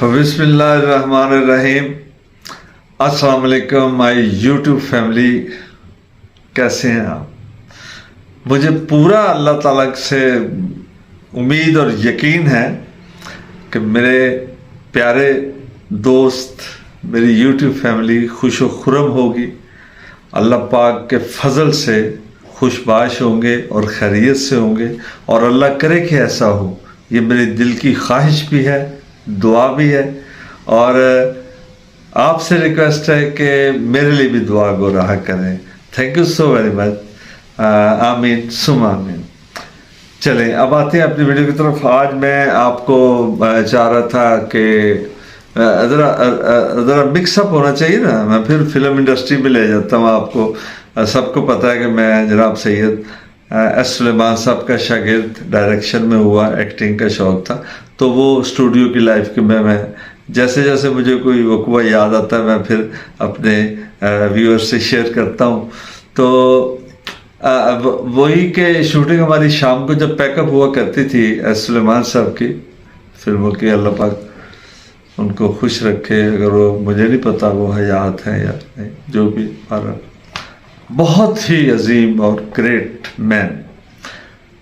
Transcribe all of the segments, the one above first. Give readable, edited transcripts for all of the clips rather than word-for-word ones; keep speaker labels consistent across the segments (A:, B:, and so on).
A: बिस्मिल्लाहिर्रहमानिर्रहीम। अस्सलाम वालेकुम माय यूट्यूब फैमिली, कैसे हैं आप? मुझे पूरा अल्लाह ताला से उम्मीद और यकीन है कि मेरे प्यारे दोस्त, मेरी यूट्यूब फैमिली खुश व खुरम होगी, अल्लाह पाक के फजल से खुशबाश होंगे और खैरियत से होंगे, और अल्लाह करे कि ऐसा हो। ये मेरे दिल की ख्वाहिश भी है, दुआ भी है, और आपसे रिक्वेस्ट है कि मेरे लिए भी दुआ गो रहा करें। Thank you so very much. आमीन सुम आमीन। चलें, अब आते हैं अपनी वीडियो की तरफ। आज मैं आपको चाह रहा था कि ज़रा मिक्सअप होना चाहिए ना, मैं फिर फिल्म इंडस्ट्री में ले जाता हूँ आपको। सबको पता है कि मैं जनाब सैयद एस सुलेमान साहब का शागिर्द, डायरेक्शन में हुआ, एक्टिंग का शौक़ था, तो वो स्टूडियो की लाइफ के मैं जैसे जैसे मुझे कोई वक़्वा याद आता है मैं फिर अपने व्यूअर्स से शेयर करता हूँ। तो वही के शूटिंग हमारी शाम को जब पैकअप हुआ करती थी एस सुलेमान साहब की फिल्मों की, अल्लाह पाक उनको खुश रखे, अगर वो मुझे नहीं पता वो हयात है या नहीं, जो भी हमारा बहुत ही अजीम और ग्रेट मैन।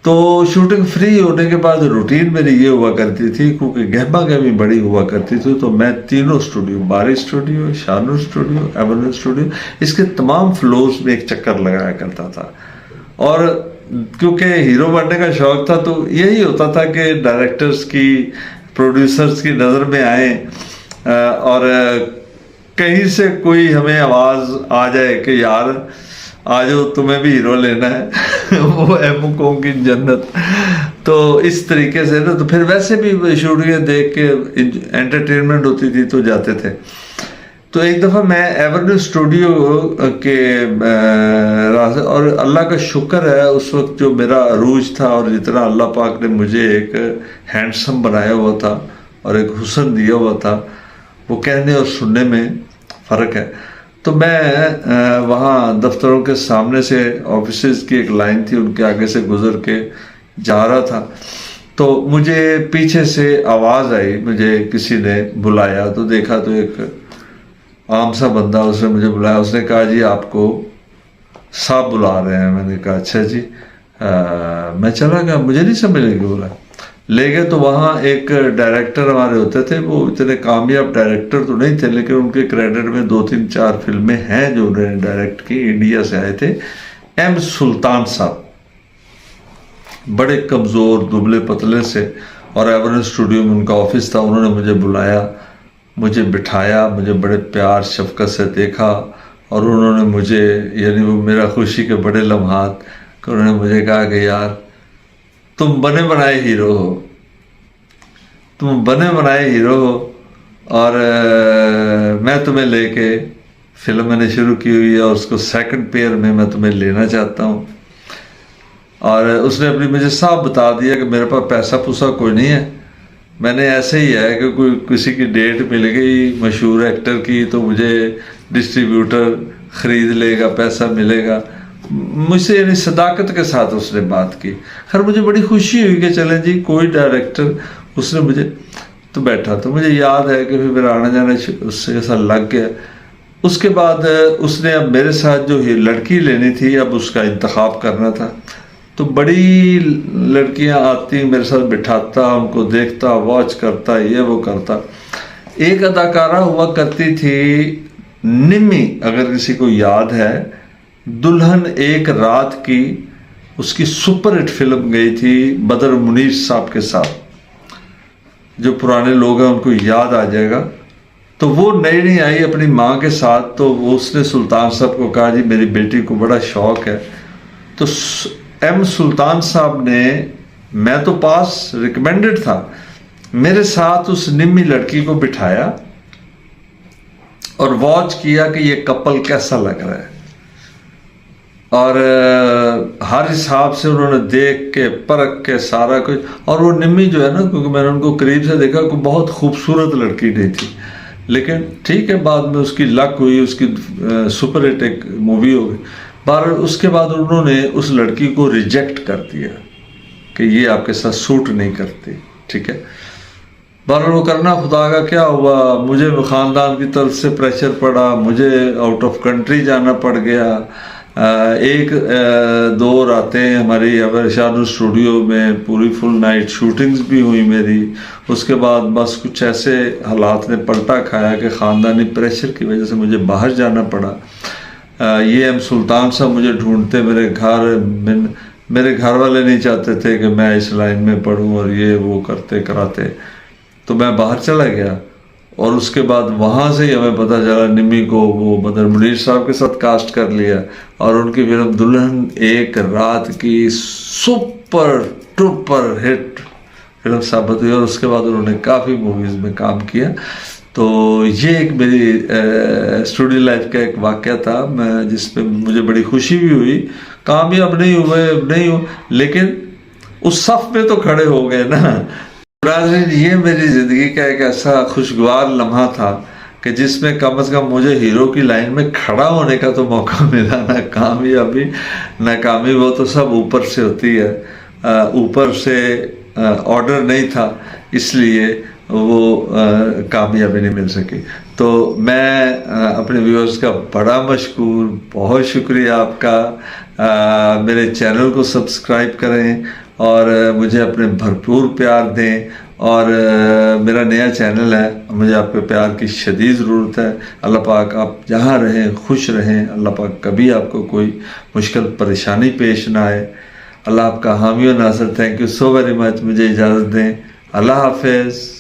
A: तो शूटिंग फ्री होने के बाद रूटीन मेरी ये हुआ करती थी, क्योंकि गहमा गहमी बड़ी हुआ करती थी, तो मैं तीनों स्टूडियो, बारी studio, Shanur studio, Avenue studio, इसके तमाम फ्लोर्स में एक चक्कर लगाया करता था। और क्योंकि हीरो बनने का शौक़ था, तो यही होता था कि डायरेक्टर्स की, प्रोड्यूसर्स की नज़र में आए और कहीं से कोई हमें आवाज़ आ जाए कि यार आ जाओ, तुम्हें भी हीरो लेना है वो है मुकों की जन्नत। तो इस तरीके से ना, तो फिर वैसे भी शूटिंग देख के एंटरटेनमेंट होती थी तो जाते थे। तो एक दफ़ा मैं एवेन्यू स्टूडियो के और अल्लाह का शुक्र है उस वक्त जो मेरा अरूज था, और जितना अल्लाह पाक ने मुझे एक हैंडसम बनाया हुआ था और एक हुस्न दिया हुआ था, वो कहने और सुनने में फ़र्क है। तो मैं वहाँ दफ्तरों के सामने से, ऑफिसेज की एक लाइन थी, उनके आगे से गुज़र के जा रहा था, तो मुझे पीछे से आवाज़ आई, मुझे किसी ने बुलाया। तो देखा तो एक आम सा बंदा, उसने मुझे बुलाया, उसने कहा जी आपको साहब बुला रहे हैं। मैंने कहा अच्छा जी। मैं चला गया, मुझे नहीं समझ लगी बुला ले गए। तो वहाँ एक डायरेक्टर हमारे होते थे, वो इतने कामयाब डायरेक्टर तो नहीं थे, लेकिन उनके क्रेडिट में 2-3-4 फिल्में हैं जो उन्होंने डायरेक्ट की, इंडिया से आए थे। एम सुल्तान साहब, बड़े कमज़ोर दुबले पतले से, और एवेन्यू स्टूडियो में उनका ऑफिस था। उन्होंने मुझे बुलाया, मुझे बिठाया, मुझे बड़े प्यार शफकत से देखा, और उन्होंने मुझे, यानी वो मेरा खुशी के बड़े लम्हात, उन्होंने मुझे कहा कि यार तुम बने बनाए हीरो हो, तुम बने बनाए हीरो हो, और मैं तुम्हें लेके फिल्म मैंने शुरू की हुई है, और उसको सेकंड पेयर में मैं तुम्हें लेना चाहता हूँ। और उसने अपनी मुझे साफ बता दिया कि मेरे पास पैसा पूसा कोई नहीं है, मैंने ऐसे ही है कि कोई किसी की डेट मिल गई मशहूर एक्टर की, तो मुझे डिस्ट्रीब्यूटर ख़रीद लेगा, पैसा मिलेगा मुझसे, यानी सदाकत के साथ उसने बात की। खैर मुझे बड़ी खुशी हुई कि चलें जी कोई डायरेक्टर, उसने मुझे, तो बैठा, तो मुझे याद है कि फिर मेरा आना जाना उससे साथ लग गया। उसके बाद उसने अब मेरे साथ जो लड़की लेनी थी, अब उसका इंतखाब करना था। तो बड़ी लड़कियां आती, मेरे साथ बिठाता, उनको देखता, वॉच करता, ये वो करता। एक अदाकारा हुआ करती थी निम्मी, अगर किसी को याद है, दुल्हन एक रात की, उसकी सुपर हिट फिल्म गई थी बदर मुनीर साहब के साथ, जो पुराने लोग हैं उनको याद आ जाएगा। तो वो नई नई आई अपनी माँ के साथ, तो वो उसने सुल्तान साहब को कहा जी मेरी बेटी को बड़ा शौक़ है। तो एम सुल्तान साहब ने, मैं तो पास रिकमेंडेड था, मेरे साथ उस निम्मी लड़की को बिठाया और वॉच किया कि ये कपल कैसा लग रहा है, और हर हिसाब से उन्होंने देख के परख के सारा कुछ। और वो निम्मी जो है ना, क्योंकि मैंने उनको करीब से देखा, कोई बहुत खूबसूरत लड़की नहीं थी, लेकिन ठीक है बाद में उसकी लक हुई, उसकी सुपर हिट एक मूवी हो गई। पर उसके बाद उन्होंने उस लड़की को रिजेक्ट कर दिया कि ये आपके साथ सूट नहीं करती, ठीक है। बहरहाल वो करना खुदा का क्या हुआ, मुझे ख़ानदान की तरफ से प्रेशर पड़ा, मुझे आउट ऑफ कंट्री जाना पड़ गया। एक दो रातें हमारी अबर शानू स्टूडियो में पूरी फुल नाइट शूटिंग्स भी हुई मेरी। उसके बाद बस कुछ ऐसे हालात ने पलटा खाया कि ख़ानदानी प्रेशर की वजह से मुझे बाहर जाना पड़ा। ये एम सुल्तान साहब मुझे ढूंढते मेरे घर वाले नहीं चाहते थे कि मैं इस लाइन में पढूं और ये वो करते कराते, तो मैं बाहर चला गया। और उसके बाद वहाँ से ही हमें पता चला निमी को वो बदर मुनीर साहब के साथ कास्ट कर लिया और उनकी फिल्म दुल्हन एक रात की सुपर टुपर हिट फिल्म साबित हुई। और उसके बाद उन्होंने काफ़ी मूवीज़ में काम किया। तो ये एक मेरी स्टूडियो लाइफ का एक वाक़या था मैं जिसपे मुझे बड़ी खुशी भी हुई। कामयाब नहीं हुए लेकिन उस सफ़ में तो खड़े हो गए ना। नाज़रीन, ये मेरी ज़िंदगी का एक ऐसा खुशगवार लम्हा था कि जिसमें कम से कम मुझे हीरो की लाइन में खड़ा होने का तो मौका मिला। ना कामयाबी नाकामी वो तो सब ऊपर से होती है, ऊपर से ऑर्डर नहीं था इसलिए वो कामयाबी नहीं मिल सकी। तो मैं अपने व्यूअर्स का बड़ा मशकूर, बहुत शुक्रिया आपका। मेरे चैनल को सब्सक्राइब करें और मुझे अपने भरपूर प्यार दें। और मेरा नया चैनल है, मुझे आपके प्यार की शदीद ज़रूरत है। अल्लाह पाक आप जहाँ रहें खुश रहें, अल्लाह पाक कभी आपको कोई मुश्किल परेशानी पेश ना आए। अल्लाह आपका हामी और नासर। Thank you so very much. मुझे इजाज़त दें। अल्लाह हाफ़िज़।